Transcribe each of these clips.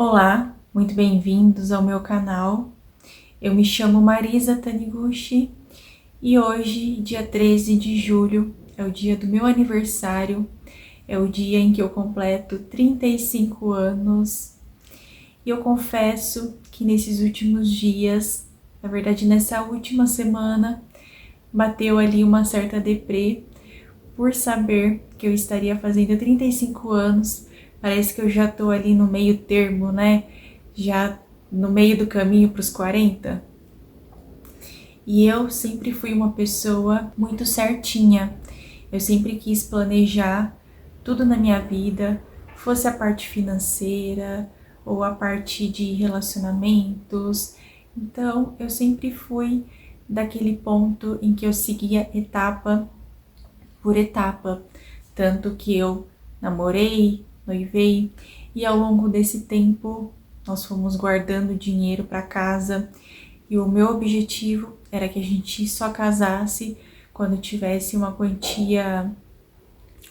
Olá, muito bem-vindos ao meu canal. Eu me chamo Marisa Taniguchi e hoje, dia 13 de julho, é o dia do meu aniversário, é o dia em que eu completo 35 anos. E eu confesso que nesses últimos dias, na verdade nessa última semana, bateu ali uma certa deprê por saber que eu estaria fazendo 35 anos. Parece que eu já tô ali no meio termo, né? Já no meio do caminho para os 40. E eu sempre fui uma pessoa muito certinha. Eu sempre quis planejar tudo na minha vida, fosse a parte financeira ou a parte de relacionamentos. Então, eu sempre fui daquele ponto em que eu seguia etapa por etapa, tanto que eu namorei, noivei e ao longo desse tempo nós fomos guardando dinheiro para casa e o meu objetivo era que a gente só casasse quando tivesse uma quantia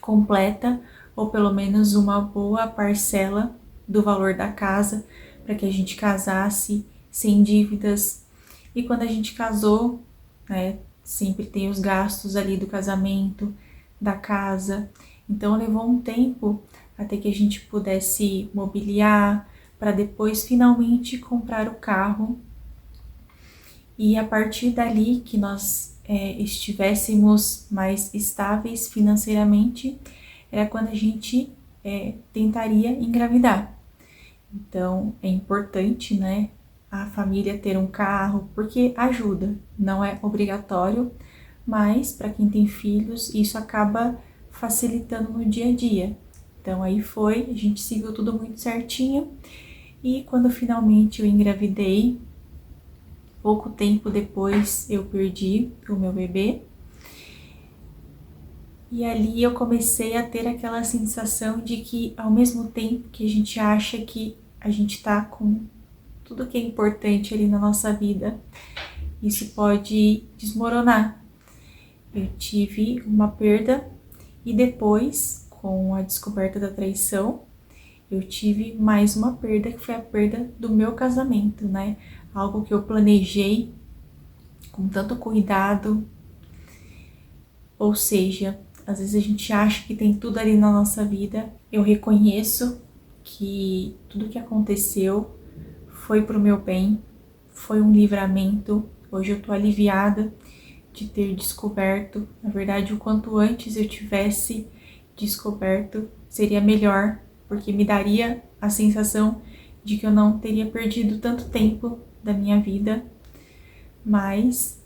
completa ou pelo menos uma boa parcela do valor da casa para que a gente casasse sem dívidas. E quando a gente casou, né, sempre tem os gastos ali do casamento, da casa. Então levou um tempo até que a gente pudesse mobiliar para depois finalmente comprar o carro. E a partir dali que nós estivéssemos mais estáveis financeiramente, era quando a gente tentaria engravidar. Então é importante, né, a família ter um carro, porque ajuda, não é obrigatório, mas para quem tem filhos, isso acaba facilitando no dia a dia. Então aí foi, a gente seguiu tudo muito certinho e quando finalmente eu engravidei, pouco tempo depois eu perdi o meu bebê. E ali eu comecei a ter aquela sensação de que ao mesmo tempo que a gente acha que a gente tá com tudo que é importante ali na nossa vida, isso pode desmoronar. Eu tive uma perda e depois, com a descoberta da traição, eu tive mais uma perda, que foi a perda do meu casamento, né? Algo que eu planejei com tanto cuidado. Ou seja, às vezes a gente acha que tem tudo ali na nossa vida. Eu reconheço que tudo que aconteceu foi pro meu bem, foi um livramento. Hoje eu tô aliviada de ter descoberto. Na verdade, o quanto antes eu tivesse descoberto, seria melhor, porque me daria a sensação de que eu não teria perdido tanto tempo da minha vida. Mas,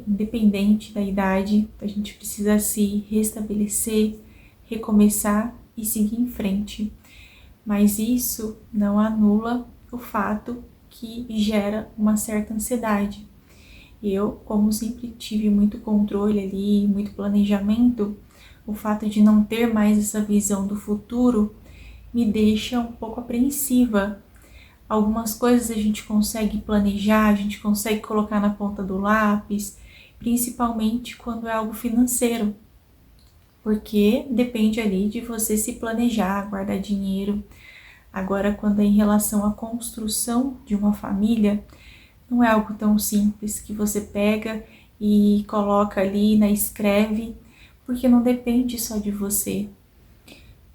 independente da idade, a gente precisa se restabelecer, recomeçar e seguir em frente. Mas isso não anula o fato que gera uma certa ansiedade. Eu, como sempre tive muito controle ali, muito planejamento, o fato de não ter mais essa visão do futuro me deixa um pouco apreensiva. Algumas coisas a gente consegue planejar, a gente consegue colocar na ponta do lápis, principalmente quando é algo financeiro, porque depende ali de você se planejar, guardar dinheiro. Agora, quando é em relação à construção de uma família, não é algo tão simples que você pega e coloca ali, né, escreve, porque não depende só de você.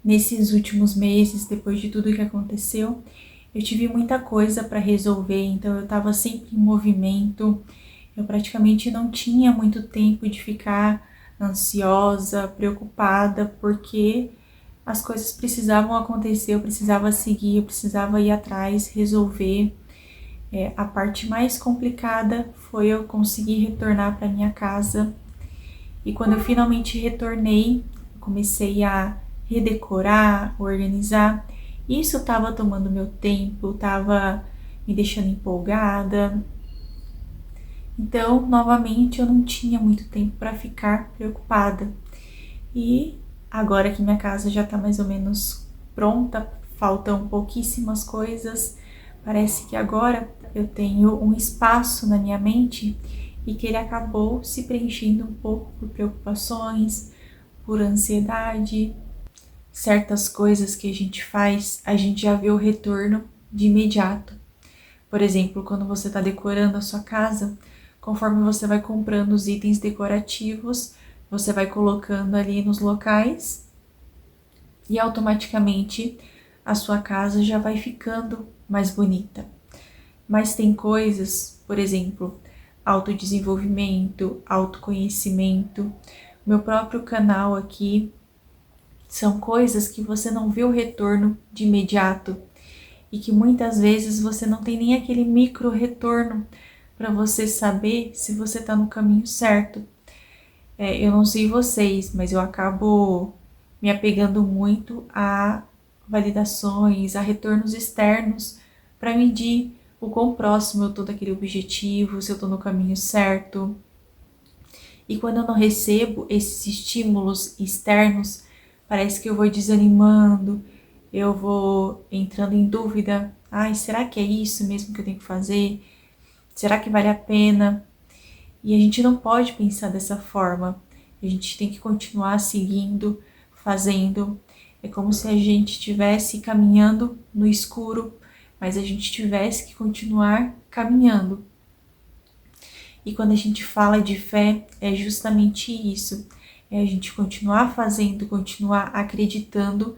Nesses últimos meses, depois de tudo que aconteceu, eu tive muita coisa para resolver, então eu estava sempre em movimento. Eu praticamente não tinha muito tempo de ficar ansiosa, preocupada, porque as coisas precisavam acontecer, eu precisava seguir, eu precisava ir atrás, resolver. A parte mais complicada foi eu conseguir retornar para minha casa. E quando eu finalmente retornei, comecei a redecorar, organizar. Isso estava tomando meu tempo, estava me deixando empolgada. Então, novamente, eu não tinha muito tempo para ficar preocupada. E agora que minha casa já está mais ou menos pronta, faltam pouquíssimas coisas, parece que agora eu tenho um espaço na minha mente e que ele acabou se preenchendo um pouco por preocupações, por ansiedade. Certas coisas que a gente faz, a gente já vê o retorno de imediato. Por exemplo, quando você está decorando a sua casa, conforme você vai comprando os itens decorativos, você vai colocando ali nos locais e automaticamente a sua casa já vai ficando mais bonita. Mas tem coisas, por exemplo, autodesenvolvimento, autoconhecimento, meu próprio canal aqui, são coisas que você não vê o retorno de imediato e que muitas vezes você não tem nem aquele micro retorno para você saber se você está no caminho certo. Eu não sei vocês, mas eu acabo me apegando muito a validações, a retornos externos para medir o quão próximo eu tô daquele objetivo, se eu tô no caminho certo. E quando eu não recebo esses estímulos externos, parece que eu vou desanimando, eu vou entrando em dúvida. Ai, será que é isso mesmo que eu tenho que fazer? Será que vale a pena? E a gente não pode pensar dessa forma. A gente tem que continuar seguindo, fazendo. É como se a gente estivesse caminhando no escuro, mas a gente tivesse que continuar caminhando. E quando a gente fala de fé, é justamente isso. É a gente continuar fazendo, continuar acreditando,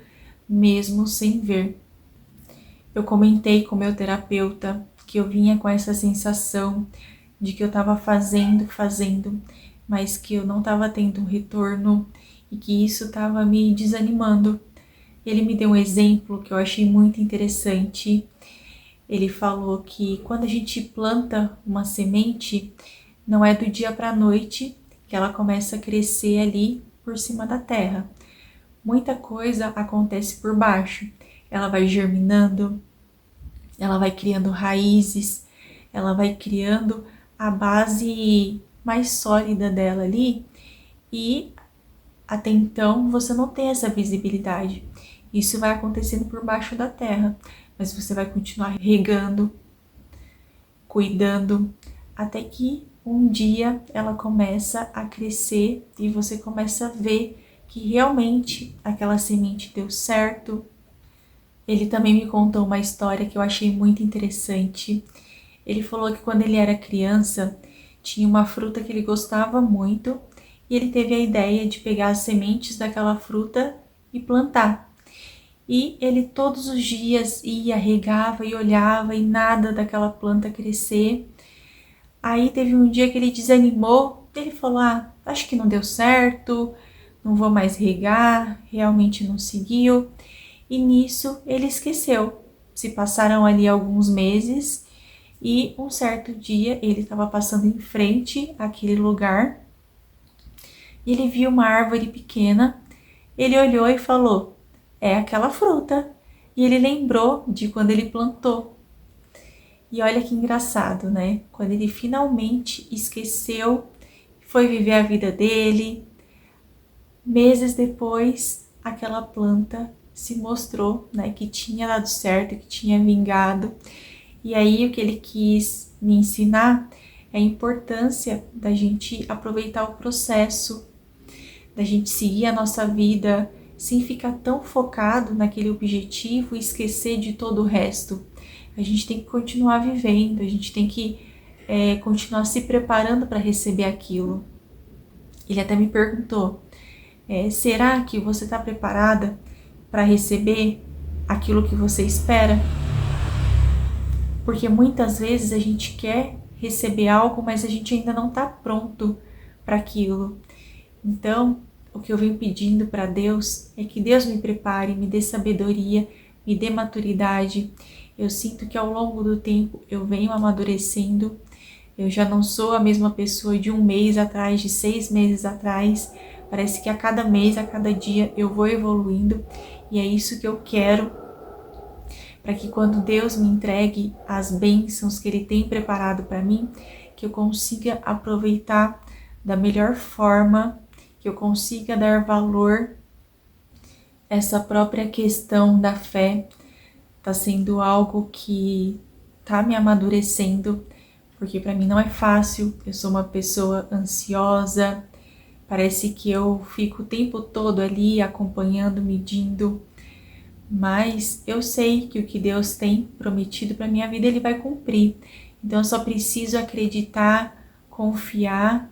mesmo sem ver. Eu comentei com meu terapeuta que eu vinha com essa sensação de que eu estava fazendo, mas que eu não estava tendo um retorno e que isso estava me desanimando. Ele me deu um exemplo que eu achei muito interessante. Ele falou que quando a gente planta uma semente, não é do dia para a noite que ela começa a crescer ali por cima da terra. Muita coisa acontece por baixo. Ela vai germinando, ela vai criando raízes, ela vai criando a base mais sólida dela ali e até então você não tem essa visibilidade. Isso vai acontecendo por baixo da terra, mas você vai continuar regando, cuidando, até que um dia ela começa a crescer e você começa a ver que realmente aquela semente deu certo. Ele também me contou uma história que eu achei muito interessante. Ele falou que quando ele era criança, tinha uma fruta que ele gostava muito e ele teve a ideia de pegar as sementes daquela fruta e plantar. E ele todos os dias ia, regava e olhava e nada daquela planta crescer. Aí teve um dia que ele desanimou, ele falou, acho que não deu certo, não vou mais regar, realmente não seguiu. E nisso ele esqueceu. Se passaram ali alguns meses e um certo dia ele estava passando em frente àquele lugar e ele viu uma árvore pequena, ele olhou e falou, é aquela fruta. E ele lembrou de quando ele plantou. E olha que engraçado, né? Quando ele finalmente esqueceu, foi viver a vida dele, meses depois, aquela planta se mostrou, né, que tinha dado certo, que tinha vingado. E aí o que ele quis me ensinar é a importância da gente aproveitar o processo, da gente seguir a nossa vida sem ficar tão focado naquele objetivo e esquecer de todo o resto. A gente tem que continuar vivendo, a gente tem que continuar se preparando para receber aquilo. Ele até me perguntou, será que você está preparada para receber aquilo que você espera? Porque muitas vezes a gente quer receber algo, mas a gente ainda não está pronto para aquilo. Então, o que eu venho pedindo para Deus é que Deus me prepare, me dê sabedoria, me dê maturidade. Eu sinto que ao longo do tempo eu venho amadurecendo. Eu já não sou a mesma pessoa de um mês atrás, de 6 meses atrás. Parece que a cada mês, a cada dia eu vou evoluindo. E é isso que eu quero, para que quando Deus me entregue as bênçãos que Ele tem preparado para mim, que eu consiga aproveitar da melhor forma, que eu consiga dar valor. Essa própria questão da fé tá sendo algo que tá me amadurecendo, porque para mim não é fácil. Eu sou uma pessoa ansiosa, parece que eu fico o tempo todo ali acompanhando, medindo, mas eu sei que o que Deus tem prometido para minha vida, Ele vai cumprir. Então eu só preciso acreditar, confiar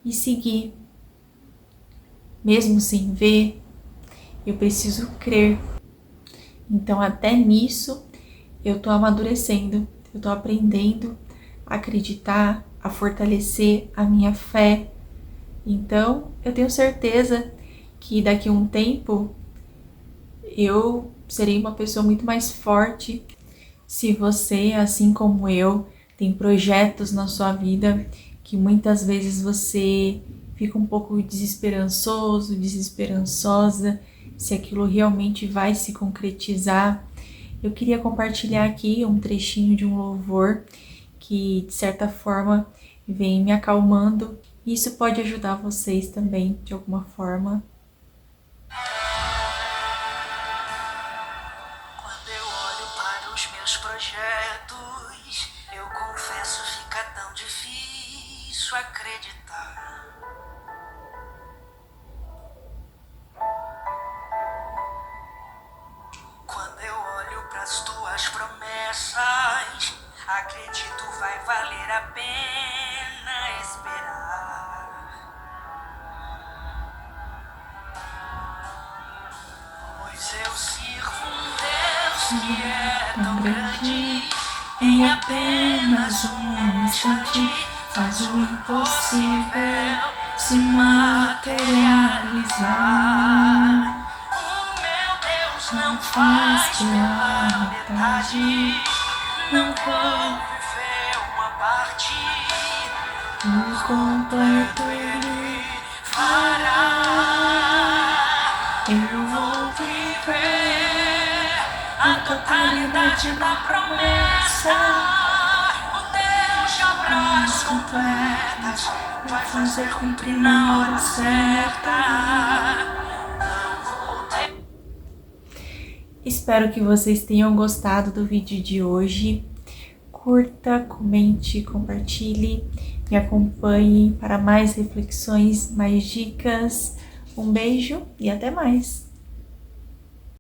e seguir. Mesmo sem ver, eu preciso crer. Então até nisso eu tô amadurecendo, eu tô aprendendo a acreditar, a fortalecer a minha fé. Então eu tenho certeza que daqui a um tempo eu serei uma pessoa muito mais forte. Se você, assim como eu, tem projetos na sua vida que muitas vezes você fica um pouco desesperançoso, desesperançosa, se aquilo realmente vai se concretizar, eu queria compartilhar aqui um trechinho de um louvor que, de certa forma, vem me acalmando. Isso pode ajudar vocês também, de alguma forma. Quando eu olho para os meus projetos, eu confesso, fica tão difícil acreditar. Quando eu olho para as tuas promessas, acredito vai valer a pena esperar. Pois eu sirvo um Deus que é tão grande, em apenas um instante faz o impossível se materializar. O meu Deus não faz pela metade, não pode viver uma parte, o completo Ele fará. Eu vou viver a totalidade da promessa. O Deus de obras completas vai fazer cumprir na hora certa. Espero que vocês tenham gostado do vídeo de hoje. Curta, comente, compartilhe, me acompanhe para mais reflexões, mais dicas. Um beijo e até mais!